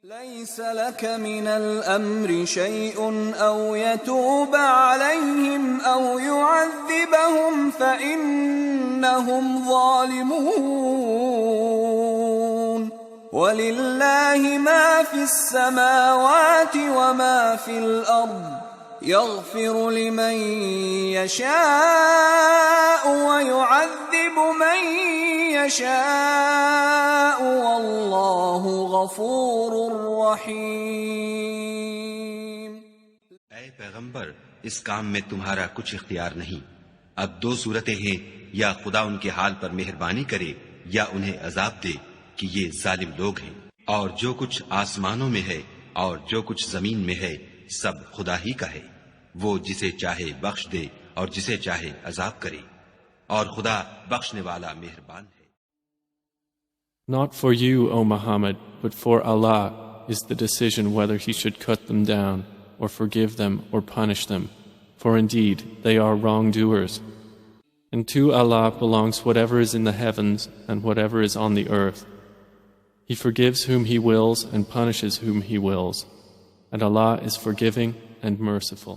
ليس لك من الأمر شيء أو يتوب عليهم أو يعذبهم فإنهم ظالمون ولله ما في السماوات وما في الأرض يغفر لمن يشاء ويعذب من يشاء والله غفور رحیم۔ اے پیغمبر، اس کام میں تمہارا کچھ اختیار نہیں۔ اب دو صورتیں ہیں، یا خدا ان کے حال پر مہربانی کرے یا انہیں عذاب دے کہ یہ ظالم لوگ ہیں، اور جو کچھ آسمانوں میں ہے اور جو کچھ زمین میں ہے سب خدا ہی کا ہے، وہ جسے چاہے بخش دے اور جسے چاہے عذاب کرے، اور خدا بخشنے والا مہربان ہے۔ Not for you, O Muhammad, but for Allah is the decision whether He should cut them down, or forgive them, or punish them, for indeed they are wrongdoers. And to Allah belongs whatever is in the heavens and whatever is on the earth. He forgives whom He wills and punishes whom He wills. And Allah is forgiving and merciful.